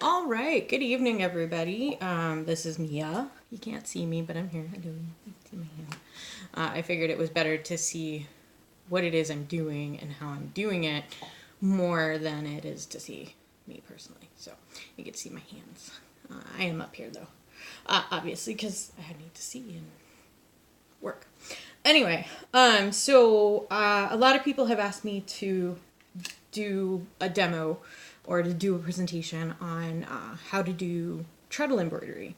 All right, good evening, everybody. This is Mia. You can't see me, but I'm here. I do see my hand. I figured it was better to see what it is I'm doing and how I'm doing it more than it is to see me personally. So you can see my hands. I am up here though, obviously, because I need to see and work. Anyway, a lot of people have asked me to do a demo or to do a presentation on how to do treadle embroidery.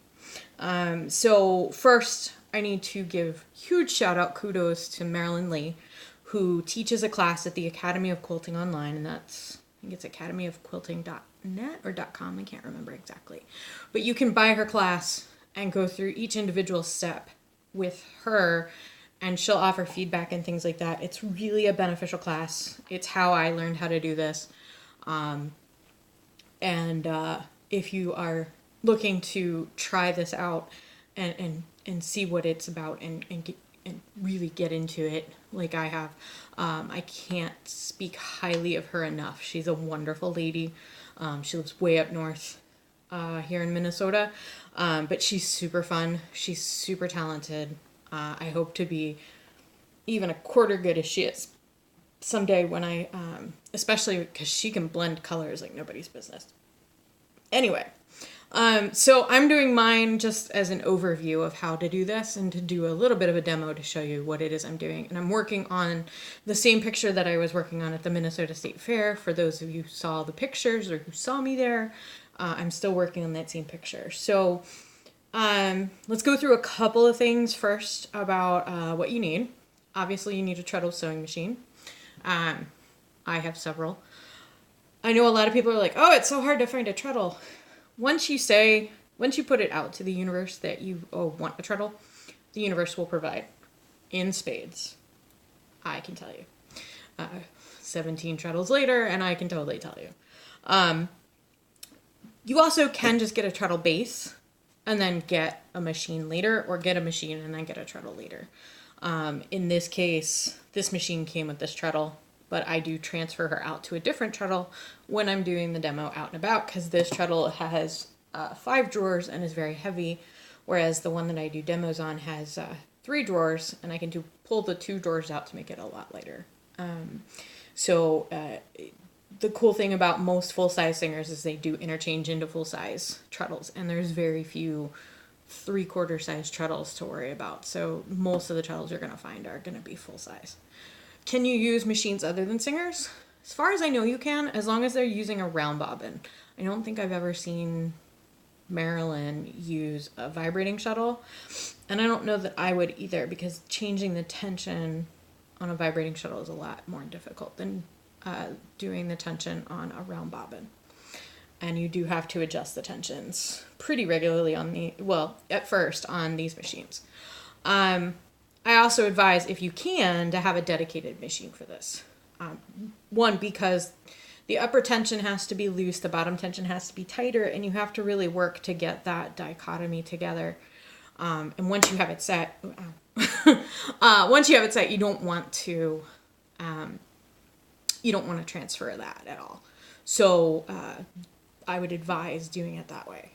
So first, I need to give huge shout out kudos to Marilyn Lee, who teaches a class at the Academy of Quilting Online, and that's I think it's academyofquilting.net or .com. I can't remember exactly, but you can buy her class and go through each individual step with her, and she'll offer feedback and things like that. It's really a beneficial class. It's how I learned how to do this. And if you are looking to try this out and see what it's about and really get into it like I have, I can't speak highly of her enough. She's a wonderful lady. She lives way up north here in Minnesota, but she's super fun. She's super talented. I hope to be even a quarter good as she is someday when especially because she can blend colors like nobody's business. Anyway, so I'm doing mine just as an overview of how to do this and to do a little bit of a demo to show you what it is I'm doing. And I'm working on the same picture that I was working on at the Minnesota State Fair. For those of you who saw the pictures or who saw me there, I'm still working on that same picture. So let's go through a couple of things first about what you need. Obviously, you need a treadle sewing machine. I have several. I know a lot of people are like, oh, it's so hard to find a treadle. Once you put it out to the universe that you want a treadle, the universe will provide in spades. I can tell you. 17 treadles later, and I can totally tell you. You also can just get a treadle base and then get a machine later, or get a machine and then get a treadle later. In this case, this machine came with this treadle, but I do transfer her out to a different treadle when I'm doing the demo out and about, because this treadle has 5 drawers and is very heavy, whereas the one that I do demos on has 3 drawers, and I can pull the 2 drawers out to make it a lot lighter. The cool thing about most full-size singers is they do interchange into full-size treadles, and there's very few 3/4 size treadles to worry about. So most of the treadles you're going to find are going to be full-size. Can you use machines other than singers? As far as I know, you can, as long as they're using a round bobbin. I don't think I've ever seen Marilyn use a vibrating shuttle, and I don't know that I would either, because changing the tension on a vibrating shuttle is a lot more difficult than doing the tension on a round bobbin. And you do have to adjust the tensions pretty regularly at first on these machines. I also advise, if you can, to have a dedicated machine for this. One, because the upper tension has to be loose, the bottom tension has to be tighter, and you have to really work to get that dichotomy together. And once you have it set, you don't want to transfer that at all. So I would advise doing it that way.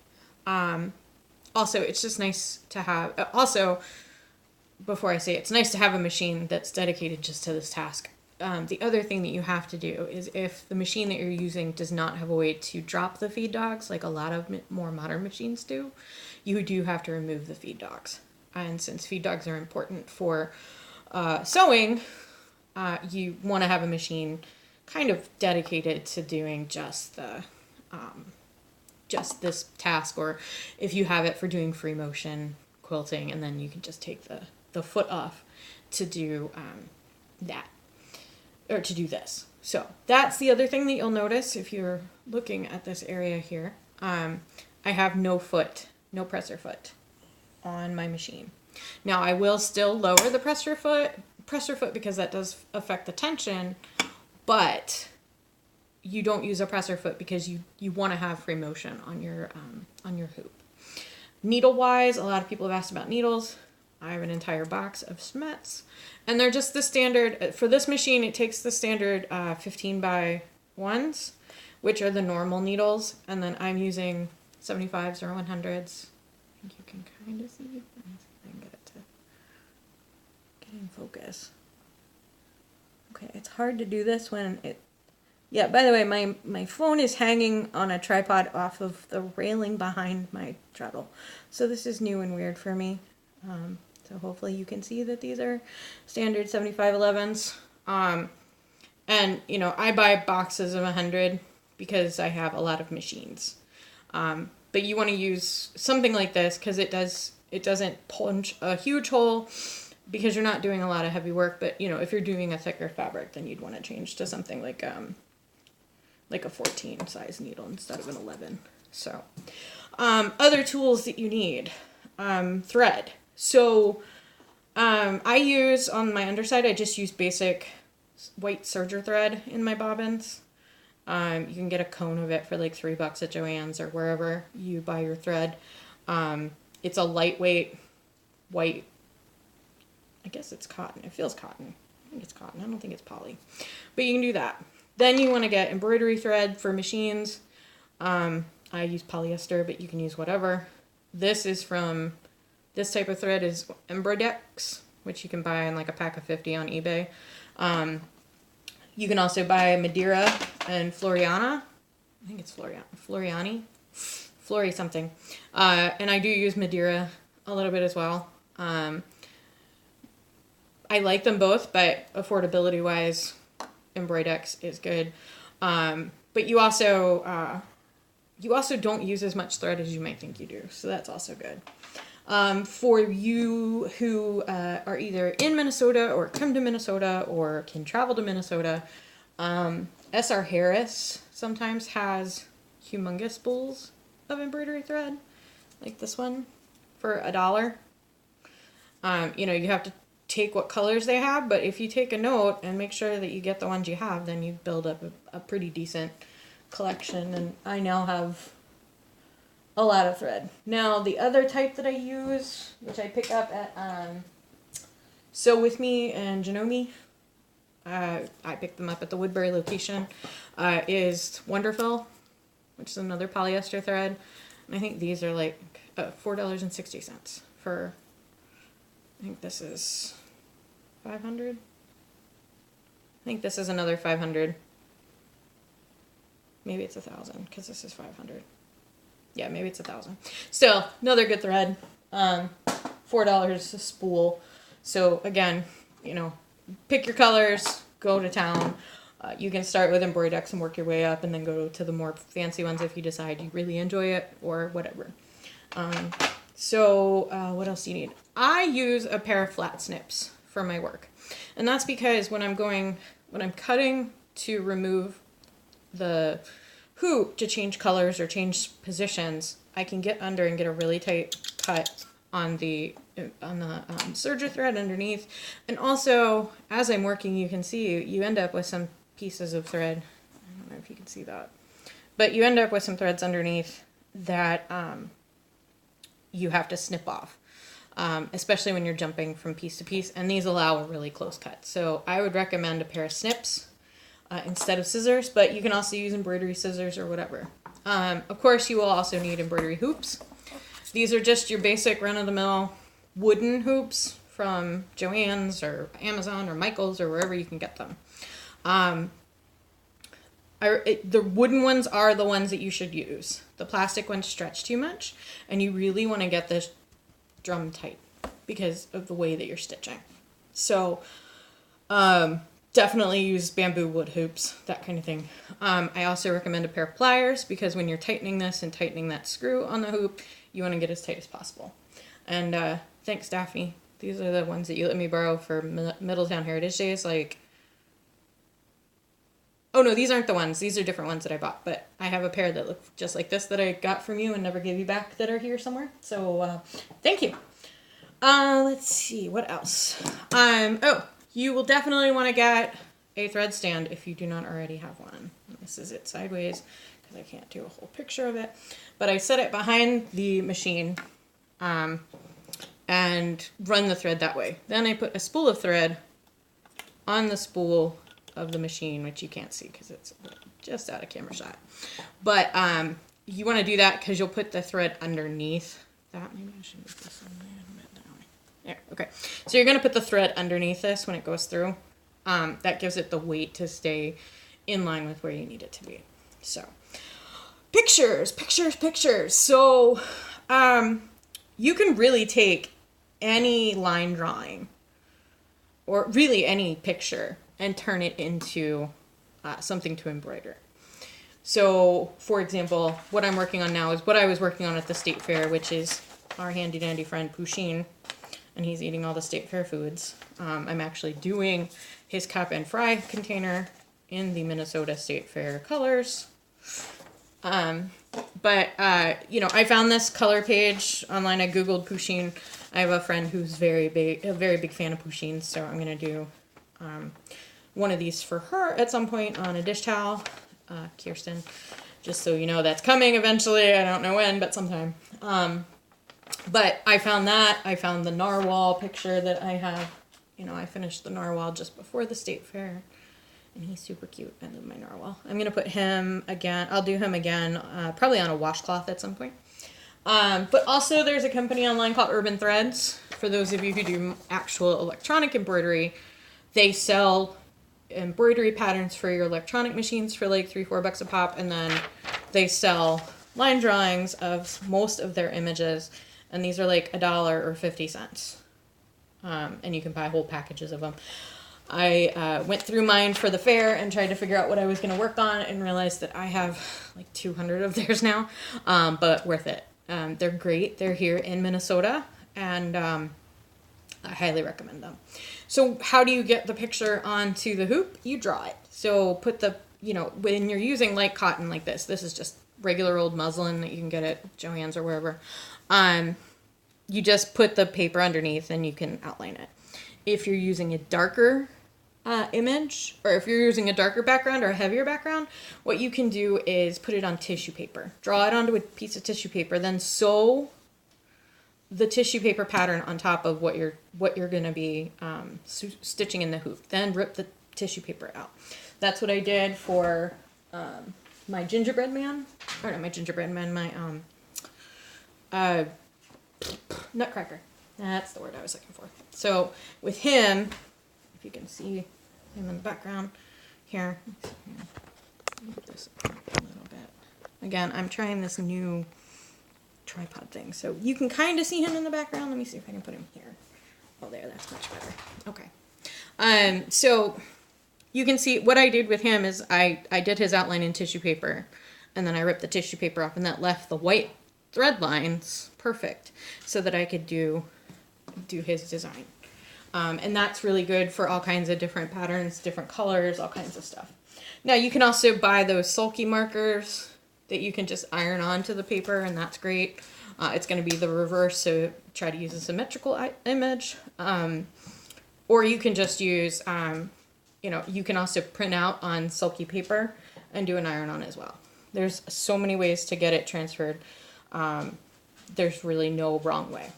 Also, it's just nice to have. Before I say it, it's nice to have a machine that's dedicated just to this task. The other thing that you have to do is, if the machine that you're using does not have a way to drop the feed dogs, like a lot of more modern machines do, you do have to remove the feed dogs. And since feed dogs are important for sewing, you want to have a machine kind of dedicated to doing just this task, or if you have it for doing free motion quilting, and then you can just take the foot off to do that, or to do this. So that's the other thing that you'll notice if you're looking at this area here. I have no presser foot on my machine. Now I will still lower the presser foot because that does affect the tension, but you don't use a presser foot because you want to have free motion on your hoop. Needle wise, a lot of people have asked about needles. I have an entire box of Smets, and they're just the standard. For this machine, it takes the standard 15 by 1s, which are the normal needles, and then I'm using 75s or 100s. I think you can kind of see. Let me see if I can get it to get in focus. Okay, it's hard to do this when it... Yeah, by the way, my phone is hanging on a tripod off of the railing behind my treadle. So this is new and weird for me. So hopefully you can see that these are standard 7511s. And, you know, I buy boxes of 100 because I have a lot of machines. But you want to use something like this because it doesn't punch a huge hole because you're not doing a lot of heavy work. But, you know, if you're doing a thicker fabric, then you'd want to change to something like a 14 size needle instead of an 11. So, other tools that you need, thread. So, I use on my underside, I just use basic white serger thread in my bobbins. You can get a cone of it for like $3 at Joann's or wherever you buy your thread. It's a lightweight white, I guess it's cotton. It feels cotton. I think it's cotton. I don't think it's poly. But you can do that. Then you want to get embroidery thread for machines. I use polyester, but you can use whatever. This type of thread is embroidery, which you can buy in like a pack of 50 on eBay. You can also buy Madeira and Floriana. I think it's Floriani. Flori something. And I do use Madeira a little bit as well. I like them both, but affordability wise, embroidex is good. But you also don't use as much thread as you might think you do. So that's also good. For you who are either in Minnesota or come to Minnesota or can travel to Minnesota, S.R. Harris sometimes has humongous spools of embroidery thread, like this one, for $1. You know, you have to take what colors they have, but if you take a note and make sure that you get the ones you have, then you build up a pretty decent collection. And I now have a lot of thread. Now, the other type that I use, which I pick up at Sew With Me and Janome, I picked them up at the Woodbury location, is Wonderful, which is another polyester thread. And I think these are like $4.60 for, I think this is 500. I think this is another 500. Maybe it's 1,000 because this is 500. Yeah, maybe it's 1,000. Still, another good thread. $4 a spool. So again, you know, pick your colors, go to town. You can start with embroidex and work your way up and then go to the more fancy ones if you decide you really enjoy it or whatever. What else do you need? I use a pair of flat snips for my work. And that's because when I'm cutting to remove the hoop to change colors or change positions, I can get under and get a really tight cut on the serger thread underneath. And also, as I'm working, you can see you end up with some pieces of thread. I don't know if you can see that, but you end up with some threads underneath that you have to snip off, especially when you're jumping from piece to piece. And these allow a really close cut. So I would recommend a pair of snips instead of scissors, but you can also use embroidery scissors or whatever. Of course, you will also need embroidery hoops. These are just your basic run-of-the-mill wooden hoops from Joann's or Amazon or Michael's or wherever you can get them. The wooden ones are the ones that you should use. The plastic ones stretch too much, and you really want to get this drum tight because of the way that you're stitching. So, definitely use bamboo wood hoops, that kind of thing. I also recommend a pair of pliers because when you're tightening this and tightening that screw on the hoop, you want to get as tight as possible. And thanks, Daphne. These are the ones that you let me borrow for Middletown Heritage Days. Oh no, these aren't the ones. These are different ones that I bought. But I have a pair that look just like this that I got from you and never gave you back that are here somewhere. So thank you. Let's see, what else? You will definitely want to get a thread stand if you do not already have one. This is it sideways because I can't do a whole picture of it. But I set it behind the machine and run the thread that way. Then I put a spool of thread on the spool of the machine, which you can't see because it's just out of camera shot. But you want to do that because you'll put the thread underneath that. Maybe I should move this a little bit that way. There, okay. So you're going to put the thread underneath this when it goes through. That gives it the weight to stay in line with where you need it to be. So, pictures. So, you can really take any line drawing or really any picture and turn it into something to embroider. So, for example, what I'm working on now is what I was working on at the state fair, which is our handy dandy friend Pusheen, and he's eating all the state fair foods. I'm actually doing his cup and fry container in the Minnesota State Fair colors. But I found this color page online. I Googled Pusheen. I have a friend who's a very big fan of Pusheen, so I'm going to do one of these for her at some point on a dish towel. Kirsten, just so you know, that's coming eventually. I don't know when, but sometime. But I found that. I found the narwhal picture that I have. I finished the narwhal just before the state fair. And he's super cute. I love my narwhal. I'm going to put him again. I'll do him again, probably on a washcloth at some point. But also there's a company online called Urban Threads. For those of you who do actual electronic embroidery, they sell embroidery patterns for your electronic machines for like $3-4 a pop. And then they sell line drawings of most of their images. And these are like $1 or 50 cents. And you can buy whole packages of them. I went through mine for the fair and tried to figure out what I was going to work on and realized that I have like 200 of theirs now, but worth it. They're great. They're here in Minnesota, and I highly recommend them. So how do you get the picture onto the hoop? You draw it. So put when you're using light cotton like this is just regular old muslin that you can get at Joann's or wherever. You just put the paper underneath and you can outline it. If you're using a darker image, or if you're using a darker background or a heavier background, what you can do is put it on tissue paper. Draw it onto a piece of tissue paper, then sew the tissue paper pattern on top of what you're going to be stitching in the hoop. Then rip the tissue paper out. That's what I did for my gingerbread man. Or not my gingerbread man, my nutcracker. That's the word I was looking for. So with him, if you can see him in the background here, move this a little bit. Again, I'm trying this new tripod thing, so you can kind of see him in the background. Let me see if I can put him here. Oh, there, that's much better. Okay. So you can see what I did with him is I did his outline in tissue paper, and then I ripped the tissue paper off, and that left the white thread lines perfect so that I could do his design. And that's really good for all kinds of different patterns, different colors, all kinds of stuff. Now you can also buy those sulky markers that you can just iron onto the paper, and that's great. It's going to be the reverse, so try to use a symmetrical image. Or you can just use, you can also print out on sulky paper and do an iron on as well. There's so many ways to get it transferred. There's really no wrong way.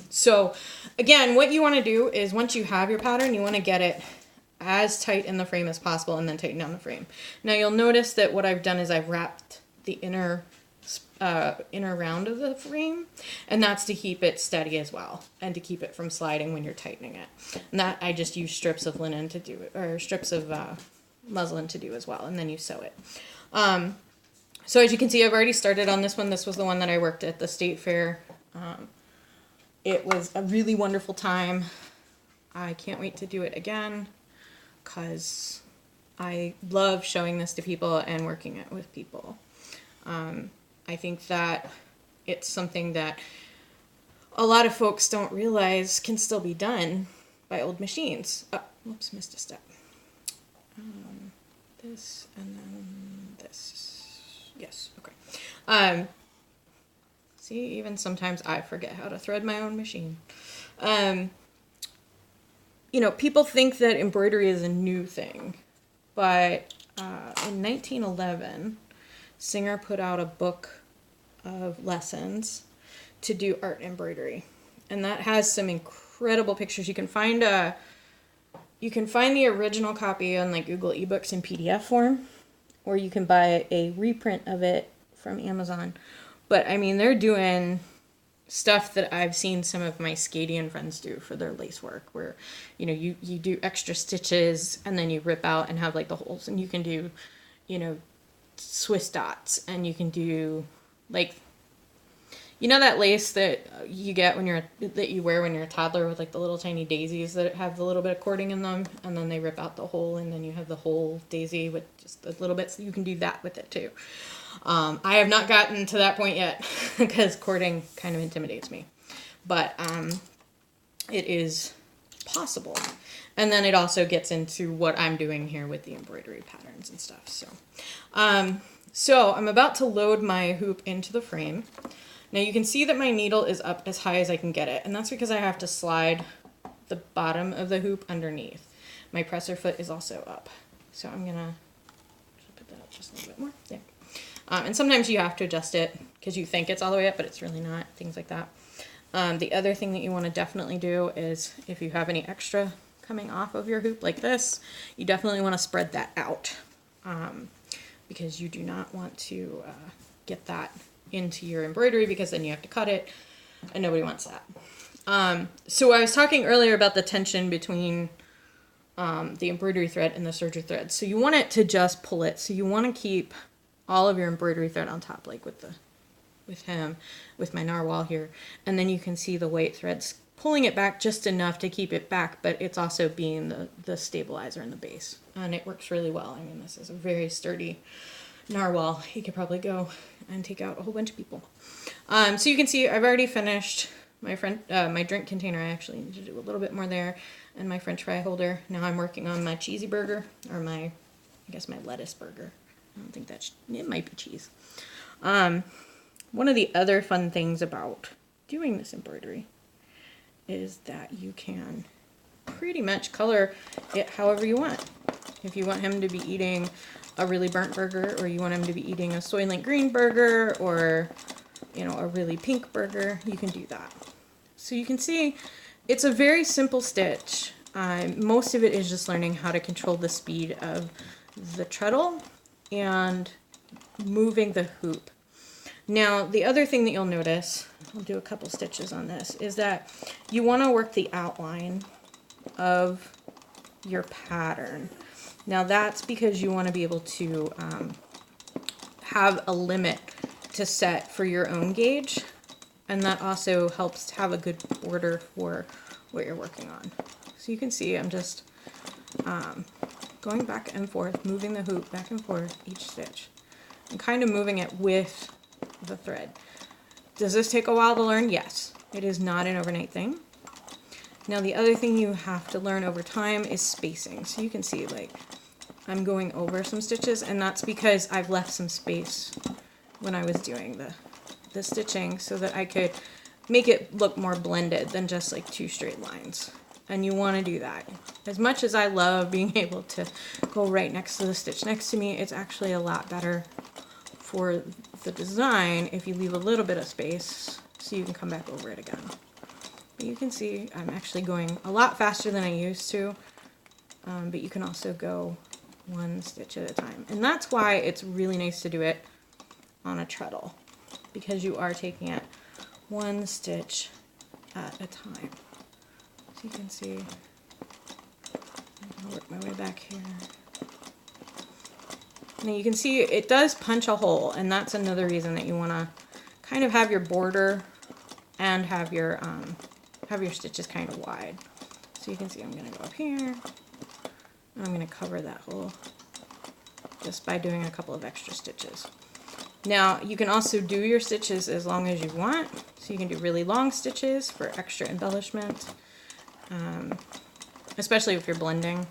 So again, what you want to do is once you have your pattern, you want to get it as tight in the frame as possible and then tighten down the frame. Now you'll notice that what I've done is I've wrapped the inner round of the frame, and that's to keep it steady as well and to keep it from sliding when you're tightening it. And that I just use strips of linen to do it, or strips of muslin to do as well, and then you sew it. So as you can see, I've already started on this one. This was the one that I worked at the state fair. It was a really wonderful time. I can't wait to do it again because I love showing this to people and working it with people. I think that it's something that a lot of folks don't realize can still be done by old machines. Oh, whoops, missed a step. This and then this. Yes, okay. See, even sometimes I forget how to thread my own machine. People think that embroidery is a new thing, but in 1911, Singer put out a book of lessons to do art embroidery, and that has some incredible pictures. You can find the original copy on like Google eBooks in PDF form, or you can buy a reprint of it from Amazon. But I mean, they're doing stuff that I've seen some of my Scadian friends do for their lace work, where, you know, you do extra stitches and then you rip out and have like the holes, and you can do, you know, Swiss dots, and you can do like, you know, that lace that you get when that you wear when you're a toddler with like the little tiny daisies that have a little bit of cording in them, and then they rip out the hole, and then you have the whole daisy with just a little bit, so you can do that with it too. I have not gotten to that point yet because cording kind of intimidates me, but it is possible. And then it also gets into what I'm doing here with the embroidery patterns and stuff. So I'm about to load my hoop into the frame. Now you can see that my needle is up as high as I can get it, and that's because I have to slide the bottom of the hoop underneath. My presser foot is also up. So I'm gonna put that up just a little bit more. Yeah. And sometimes you have to adjust it because you think it's all the way up, but it's really not, things like that. The other thing that you want to definitely do is, if you have any extra coming off of your hoop like this, you definitely want to spread that out, because you do not want to get that into your embroidery, because then you have to cut it, and nobody wants that. So I was talking earlier about the tension between the embroidery thread and the serger thread. So you want it to just pull it. So you want to keep all of your embroidery thread on top, like with my narwhal here, and then you can see the white threads pulling it back just enough to keep it back, but it's also being the stabilizer in the base, and it works really well. I mean, this is a very sturdy narwhal. He could probably go and take out a whole bunch of people. So you can see I've already finished my drink container. I actually need to do a little bit more there, and my French fry holder. Now I'm working on my cheesy burger, or I guess my lettuce burger. I don't think it might be cheese. One of the other fun things about doing this embroidery is that you can pretty much color it however you want. If you want him to be eating a really burnt burger, or you want him to be eating a Soylent Green burger, or, you know, a really pink burger, you can do that. So you can see it's a very simple stitch. Most of it is just learning how to control the speed of the treadle and moving the hoop. Now, the other thing that you'll notice, I'll do a couple stitches on this, is that you want to work the outline of your pattern. Now, that's because you want to be able to have a limit to set for your own gauge, and that also helps to have a good border for what you're working on. So you can see I'm just going back and forth, moving the hoop back and forth each stitch, and kind of moving it with the thread. Does this take a while to learn? Yes. It is not an overnight thing. Now, the other thing you have to learn over time is spacing. So you can see, like, I'm going over some stitches, and that's because I've left some space when I was doing the stitching, so that I could make it look more blended than just like two straight lines. And you want to do that. As much as I love being able to go right next to the stitch next to me, it's actually a lot better for the design if you leave a little bit of space so you can come back over it again. But you can see I'm actually going a lot faster than I used to, but you can also go one stitch at a time. And that's why it's really nice to do it on a treadle, because you are taking it one stitch at a time. So you can see, I'll work my way back here. Now you can see it does punch a hole, and that's another reason that you want to kind of have your border and have your stitches kind of wide. So you can see I'm going to go up here, and I'm going to cover that hole just by doing a couple of extra stitches. Now you can also do your stitches as long as you want, so you can do really long stitches for extra embellishment, especially if you're blending.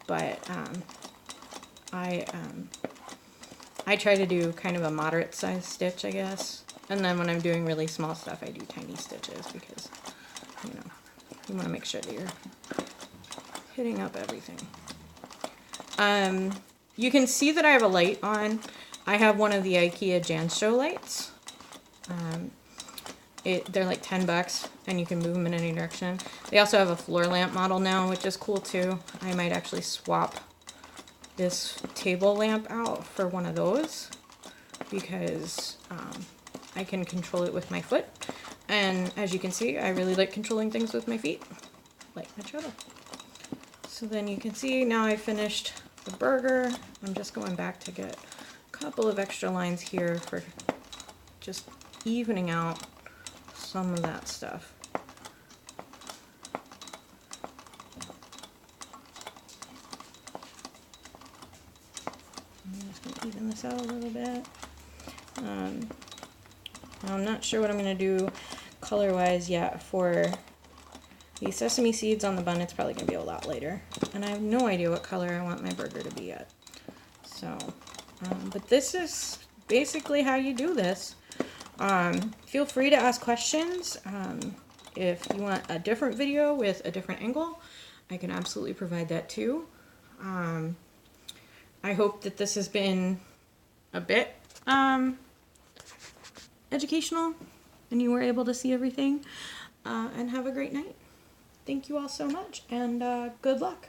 But I try to do kind of a moderate size stitch, I guess. And then when I'm doing really small stuff, I do tiny stitches, because, you know, you want to make sure that you're hitting up everything. You can see that I have a light on. I have one of the IKEA Jancho lights. They're like $10, and you can move them in any direction. They also have a floor lamp model now, which is cool too. I might actually swap this table lamp out for one of those because I can control it with my foot. And as you can see, I really like controlling things with my feet, like my treadle. So then you can see now I finished the burger. I'm just going back to get a couple of extra lines here for just evening out some of that stuff. I'm just going to even this out a little bit. I'm not sure what I'm going to do color-wise yet for the sesame seeds on the bun. It's probably going to be a lot later. And I have no idea what color I want my burger to be yet. So, but this is basically how you do this. Feel free to ask questions. If you want a different video with a different angle, I can absolutely provide that too. I hope that this has been a bit educational and you were able to see everything, and have a great night. Thank you all so much, and good luck.